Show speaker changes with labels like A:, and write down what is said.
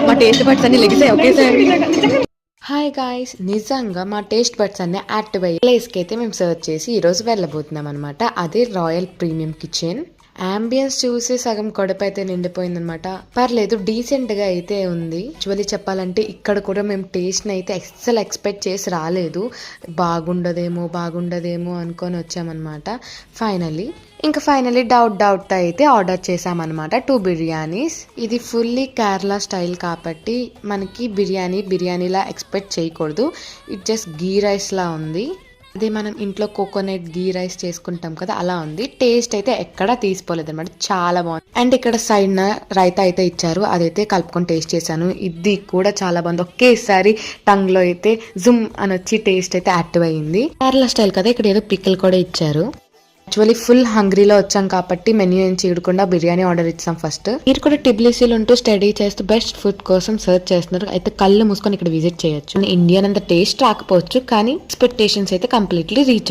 A: మా taste buds అన్ని లెగిసాయి ఒకేసారి. హాయ్ గాయ్స్, నిజంగా మా టేస్ట్ బడ్స్ అన్ని యాక్టివ్ అయ్యే ప్లేస్కి అయితే మేము సర్చ్ చేసి ఈరోజు వెళ్ళబోతున్నాం అనమాట. అదే రాయల్ ప్రీమియం కిచెన్. అంబియన్స్ చూసి సగం కడుపు అయితే నిండిపోయిందనమాట. పర్లేదు, డీసెంట్ గా అయితే ఉంది. యాక్చువల్లీ చెప్పాలంటే ఇక్కడ కూడా మేము టేస్ట్ అయితే అస్సలు ఎక్స్పెక్ట్ చేసి రాలేదు. బాగుండదేమో అనుకొని వచ్చామన్నమాట. ఫైనలీ డౌట్ అయితే ఆర్డర్ చేసామన్నమాట 2 బిర్యానీస్. ఇది ఫుల్లీ కేరళ స్టైల్ కాబట్టి మనకి బిర్యానీలా ఎక్స్పెక్ట్ చేయకూడదు. ఇట్ జస్ట్ గీ రైస్ లా ఉంది. అదే మనం ఇంట్లో కోకోనట్ గీ రైస్ చేసుకుంటాం కదా, అలా ఉంది. టేస్ట్ అయితే ఎక్కడా తీసిపోలేదు అనమాట, చాలా బాగుంది. అండ్ ఇక్కడ సైడ్ రైతా అయితే ఇచ్చారు, అదైతే కలుపుకొని టేస్ట్ చేశాను. ఇది కూడా చాలా బాగుంది. ఒకేసారి టంగ్ లో అయితే జుమ్ అని వచ్చి టేస్ట్ అయితే యాక్టివ్ అయ్యింది. కేరళ స్టైల్ కదా, ఇక్కడ ఏదో పికిల్ కూడా ఇచ్చారు. యాక్చువల్లీ ఫుల్ హంగ్రీలో వచ్చాం కాబట్టి మెన్యూ ఏం చేయకుండా బిర్యానీ ఆర్డర్ ఇచ్చాం ఫస్ట్. మీరు కూడా టిబ్లిసీలు ఉంటూ స్టడీ చేస్తూ బెస్ట్ ఫుడ్ కోసం సర్చ్ చేస్తున్నారు అయితే కళ్ళు మూసుకొని ఇక్కడ విజిట్ చేయొచ్చు. ఇండియన్ అంత టేస్ట్ రాకపోవచ్చు కానీ ఎక్స్పెక్టేషన్స్ అయితే కంప్లీట్లీ రీచ్